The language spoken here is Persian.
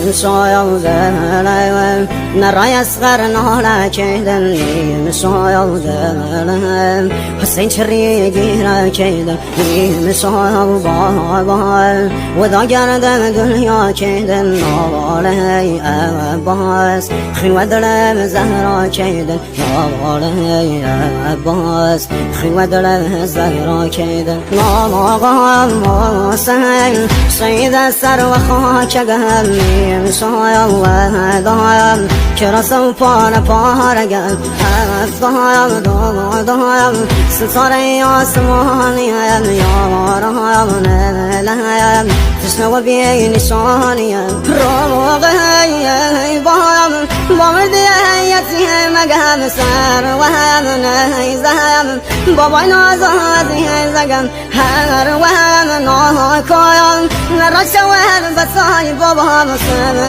مسايا زلم نراي أصغر نهلا كيدن مسايا زلم حسين شري جيرا كيدن مسايا بابا وذا جردن دنيا كيدن نوالي أباس خي ودلم زهرا كيدن نوالي أباس خي ودلم زهرا كيدن نوالي سهل سيد السر وخاك قهمي مسايا وهدايا كرسو بارا بارا قل هفضايا ضايا ستاري آسماني يا ورايا نلايا تسنو بي نشاني روغي بايا بامردي هيتي مقام سر وهم نهيزم بابا نازازي زقم هر وهم ناكايا نرشوه بساي بابا مسلم